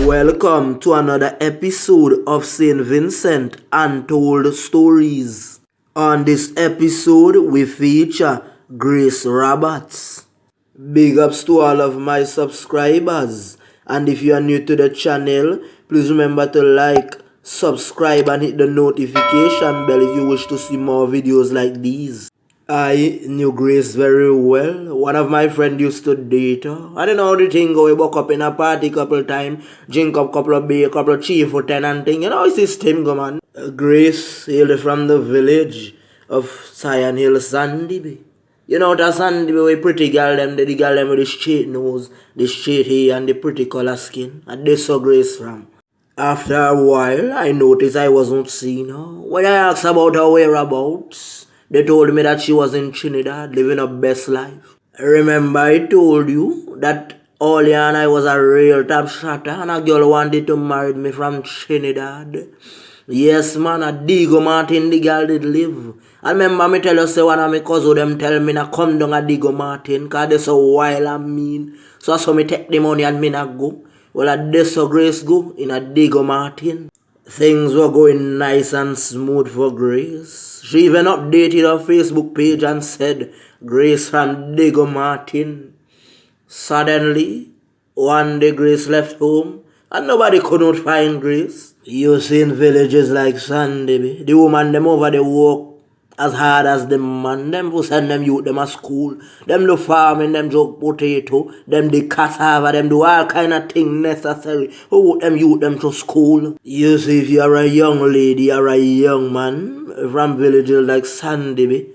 Welcome to another episode of St. Vincent Untold Stories. On this episode, we feature Grace Roberts. Big ups to all of my subscribers. And if you are new to the channel, please remember to like, subscribe and hit the notification bell if you wish to see more videos like these. I knew Grace very well. One of my friends used to date her. I don't know how the thing go. We woke up in a party couple times, drink up couple of beer, couple of cheap for 10 and thing. You know, it's this thing go, man. Grace hailed from the village of Cyan Hill, Sandy. You know that Sandy with pretty girl them, the girl them with the straight nose, the straight hair and the pretty color skin. And they saw Grace from. After a while, I noticed I wasn't seeing her. When I asked about her whereabouts, they told me that she was in Trinidad, living her best life. Remember I told you that earlier and I was a real top shotter and a girl wanted to marry me from Trinidad. Yes, man, a Digo Martin, the girl did live. I remember me tell you, say one of my cousins them tell me na come down a Digo Martin, cause they so wild and mean. So I saw me take the money and me not go. Well, I did so Grace go in a Digo Martin. Things were going nice and smooth for Grace. She even updated her Facebook page and said, Grace from Digo Martin. Suddenly, one day Grace left home and nobody could not find Grace. You see in villages like Sandy, the woman them over the work as hard as the man, them who send them youth them at school, them do farming, them joke potato, them the cassava, them do all kind of thing necessary. Who would them youth them to school? You see, if you're a young lady or a young man from villages like Sandy,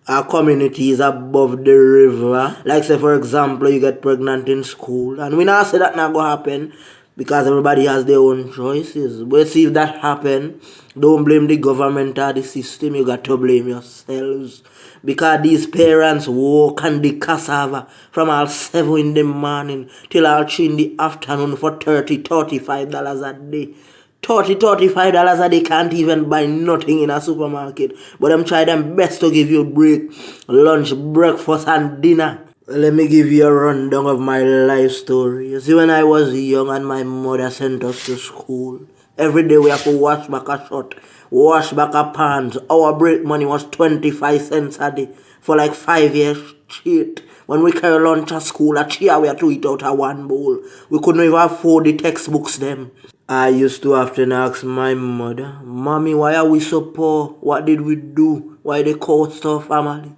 our community is above the river. Like say for example, you get pregnant in school, and we not say that not gonna happen. Because everybody has their own choices. But see if that happen, don't blame the government or the system. You got to blame yourselves. Because these parents work on the cassava from all 7 in the morning till all 3 in the afternoon for $35 a day. $35 a day can't even buy nothing in a supermarket. But them try them best to give you break, lunch, breakfast and dinner. Let me give you a rundown of my life story. You see, when I was young and my mother sent us to school, every day we have to wash back a shirt, wash back a pants. Our break money was 25 cents a day for like 5 years straight. When we carry lunch at school, a chair we had to eat out of one bowl. We couldn't even afford the textbooks them. I used to often ask my mother, Mommy, why are we so poor? What did we do? Why they cost our family?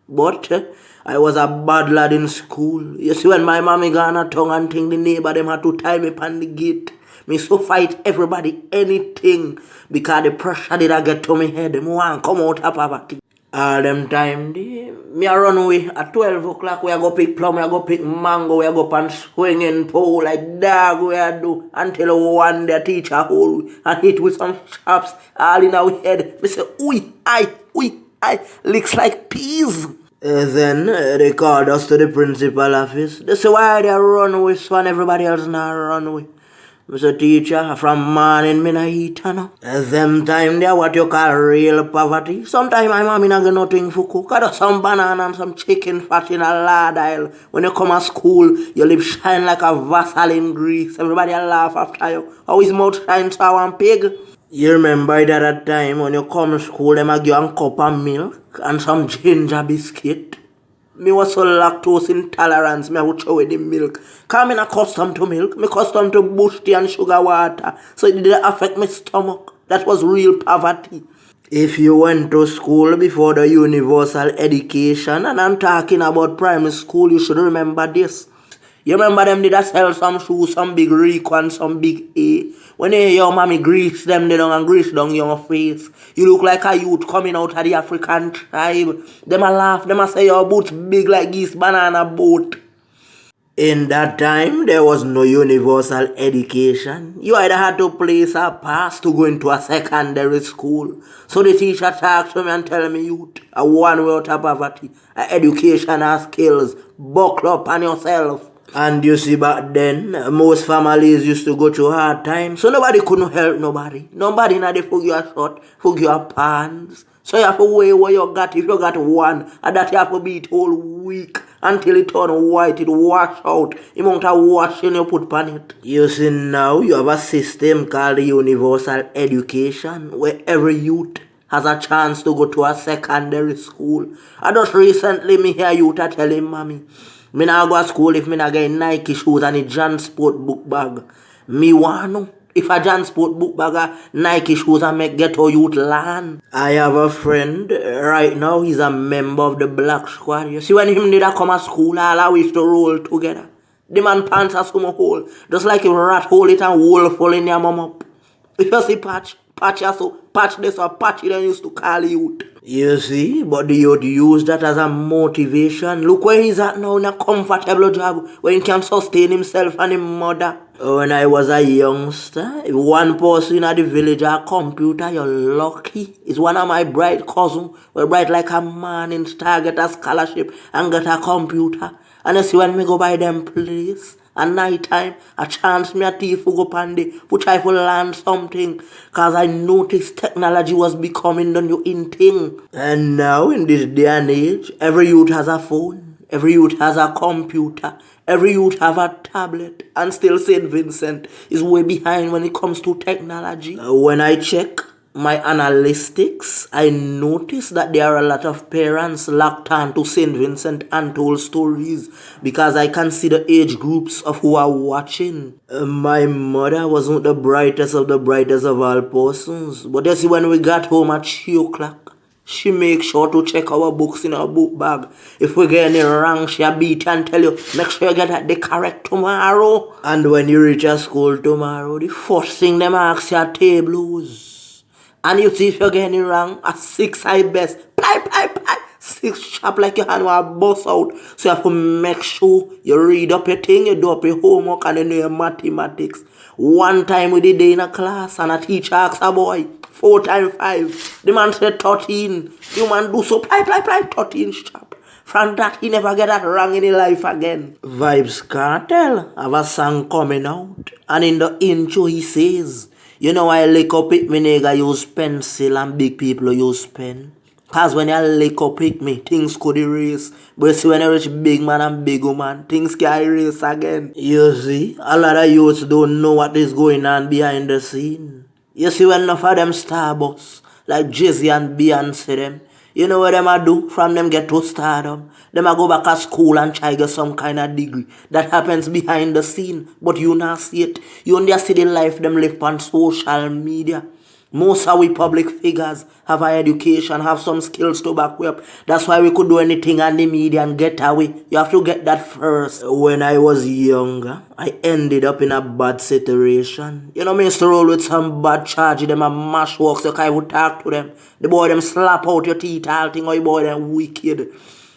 But I was a bad lad in school. You see, when my mommy gone a tongue and thing, the neighbor them had to tie me upon the gate. Me so fight everybody, anything. Because the pressure did I get to me head. Me want come out of poverty. All them time, me a run away. At 12 o'clock, we a go pick plum, we a go pick mango, we a go pan swinging pole like dog we a do. Until one day teacher hold and hit with some chops all in our head. We say, oi, I looks like peas. Then they called us to the principal office. They say, why they run away when everybody else not run away? Mr. Teacher, from morning me not eat, you know. Them time they what you call real poverty. Sometimes my mommy not get nothing for cook. I do some banana and some chicken fat in a lytyle. When you come to school, your lips shine like a Vaseline grease. Everybody laugh after you. How his mouth shine so and pig. You remember that at time when you come to school, them a give you a cup of milk and some ginger biscuit. Me was so lactose intolerance, me would throw away the milk. Cause me not accustomed to milk, me accustomed to bush tea and sugar water. So it didn't affect my stomach. That was real poverty. If you went to school before the universal education, and I'm talking about primary school, you should remember this. You remember them did sell some shoes, some big Rico and some big A. When you hear your mommy grease them down and grease down your face, you look like a youth coming out of the African tribe. Them a laugh, them a say your boots big like this banana boat. In that time, there was no universal education. You either had to place a pass to go into a secondary school. So the teacher talked to me and tell me, youth, a one way out of poverty, a education and skills, buckle up on yourself. And you see back then, most families used to go through hard times, so nobody couldn't help nobody. Nobody now they forgive your short, forgive your pants. So you have to weigh what you got. If you got one, and that you have to beat whole week. until it turn white, it wash out. The amount of washing you put on it. You see now, you have a system called universal education where every youth has a chance to go to a secondary school. I just recently me hear youth a tell him, mommy, me not go to school if me not get Nike shoes and a John Sport book bag. Me want know if a John Sport book bag a Nike shoes and make ghetto youth learn. I have a friend right now, he's a member of the Black Squad. You see when him did a come to school, all I wish to roll together. The man pants a some hole. Just like a rat hole it and wolf hole in your mum up. If you see patch also, patch this or patch it, they used to call youth. You see, but the youth use that as a motivation. Look where he's at now in a comfortable job where he can sustain himself and his mother. When I was a youngster, if one person in the village had a computer, you're lucky. It's one of my bright cousins. We're bright like a man in star, get a scholarship and get a computer. And you see when me go by them place, at night time, a chance me a thief to go pandi, which I will learn something. Cause I noticed technology was becoming the new in thing. And now in this day and age, every youth has a phone, every youth has a computer, every youth have a tablet. And still St. Vincent is way behind when it comes to technology. When I check my analytics, I noticed that there are a lot of parents locked on to St. Vincent Untold stories because I can see the age groups of who are watching. My mother wasn't the brightest of all persons, but you see when we got home at 3 o'clock, she makes sure to check our books in our book bag. If we get any wrong, she'll beat and tell you, make sure you get that the correct tomorrow. And when you reach a school tomorrow, the first thing them ask you are tables. And you see if you get any wrong, a 6 high best. Ply. 6 sharp like your hand will bust out. So you have to make sure you read up your thing, you do up your homework and you know your mathematics. One time we did day in a class and a teacher asked a boy, 4 times 5. The man said 13. The man do so ply, 13 sharp. From that, he never get that wrong in his life again. Vibes Cartel have a song coming out. And in the intro he says, you know I lick up it, me nigga use pencil and big people use pen. Cause when you lick up it me, things could erase. But see when you reach big man and big woman, things can erase again. You see, a lot of youths don't know what is going on behind the scene. You see when enough of them Starbucks, like Jay-Z and Beyonce them, you know what them a do from them get to stardom? Them a go back to school and try get some kind of degree. That happens behind the scene, but you not see it. You only see the life them live on social media. Most of we public figures have an education, have some skills to back up. That's why we could do anything on the media and get away. You have to get that first. When I was younger, I ended up in a bad situation. You know, me used to roll with some bad charge, them a mash works, so I would talk to them. The boy them slap out your teeth, all thing, or the boy them wicked.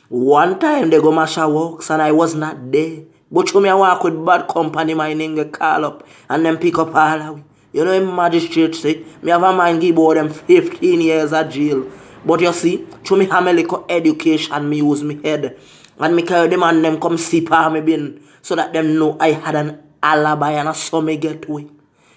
One time they go mash a works and I was not there. But you me I walk with bad company, my name get call up and then pick up all of it. You know, in magistrate say, me have a mind give them 15 years of jail. But you see, through me have a little education, me use me head. And me carry them and them come sip on me bin. So that them know I had an alibi and I saw me get away.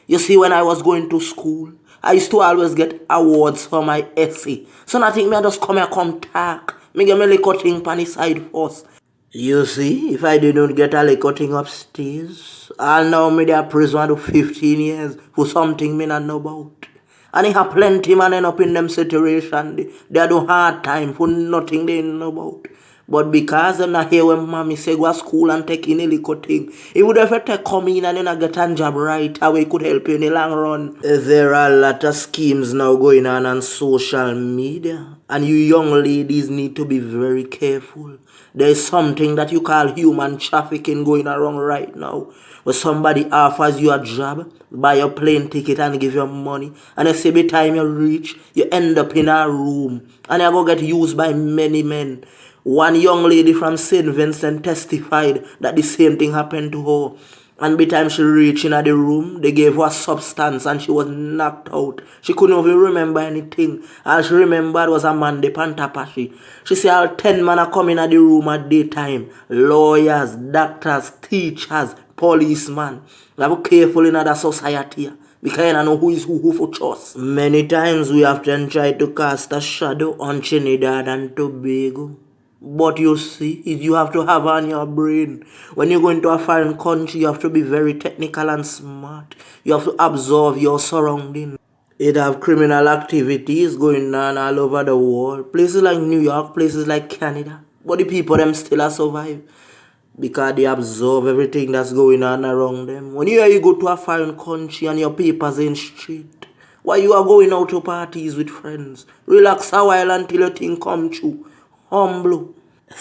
You see, when I was going to school, I used to always get awards for my essay. So nothing me I just come here come talk. Me get me little thing on the side first. You see, if I didn't get a little thing upstairs, I'll now me there prison to 15 years for something me not know about. And I have plenty man end up in them situation. They do hard time for nothing they know about. But because I'm not here when mommy say go to school and take in a little thing, it would have to come in and then get a job right away, could help you in the long run. There are a lot of schemes now going on social media. And you young ladies need to be very careful. There's something that you call human trafficking going around right now. Where somebody offers you a job, buy your plane ticket and give you money. And you say by the time you reach, you end up in a room. And you go get used by many men. One young lady from St. Vincent testified that the same thing happened to her. And by the time she reached in the room, they gave her a substance and she was knocked out. She couldn't even remember anything. All she remembered was a man, the pantapashi. She said all 10 men are coming at the room at daytime. Lawyers, doctors, teachers, policemen. We have to be careful in other society. Because you don't know who is who for trust. Many times we have tried to cast a shadow on Trinidad and Tobago. But you see, you have to have on your brain. When you go into a foreign country, you have to be very technical and smart. You have to observe your surroundings. It have criminal activities going on all over the world. Places like New York, places like Canada. But the people them still are survive. Because they observe everything that's going on around them. When you go to a foreign country and your papers ain't straight, why you are going out to parties with friends? Relax a while until your thing come true. Humble.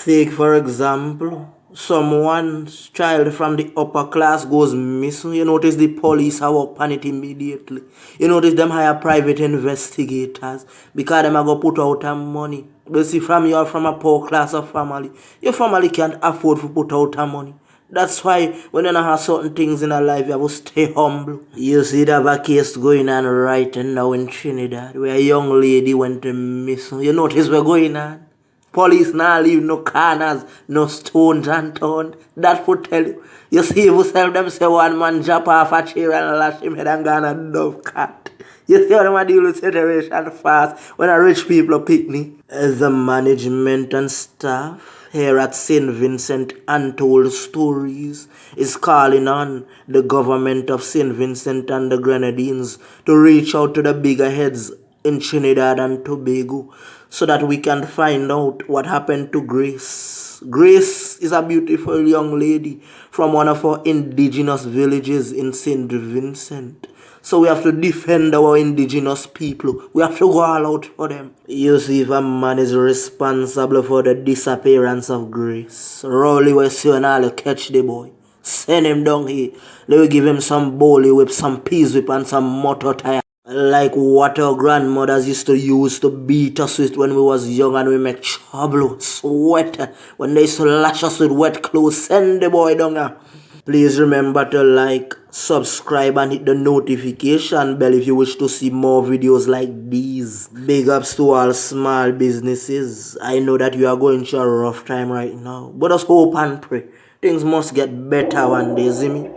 Take for example, someone's child from the upper class goes missing. You notice the police are up on it immediately. You notice them hire private investigators because them are going to put out their money. But see, from you are from a poor class of family, your family can't afford to put out their money. That's why when you have certain things in our life, you have to stay humble. You see, there have a case going on right now in Trinidad where a young lady went missing. You notice what's going on? Police now leave no corners, no stones unturned. That would tell you. You see, if you sell them, say one man jump off a chair and lash him head and gone a dove cat. You see how them deal with situation fast when a rich people picnic. The management and staff here at St. Vincent Untold Stories is calling on the government of St. Vincent and the Grenadines to reach out to the bigger heads in Trinidad and Tobago so that we can find out what happened to Grace. Grace is a beautiful young lady from one of our indigenous villages in St. Vincent. So we have to defend our indigenous people. We have to go all out for them. You see, if a man is responsible for the disappearance of Grace, Rowley will see and all catch the boy. Send him down here. They will give him some bowly whip, some peas whip, and some motor tire. Like what our grandmothers used to use to beat us with when we was young and we make trouble, sweat. When they used to lash us with wet clothes, send the boy down here. Please remember to like, subscribe and hit the notification bell if you wish to see more videos like these. Big ups to all small businesses. I know that you are going through a rough time right now, but just hope and pray. Things must get better one day, see me?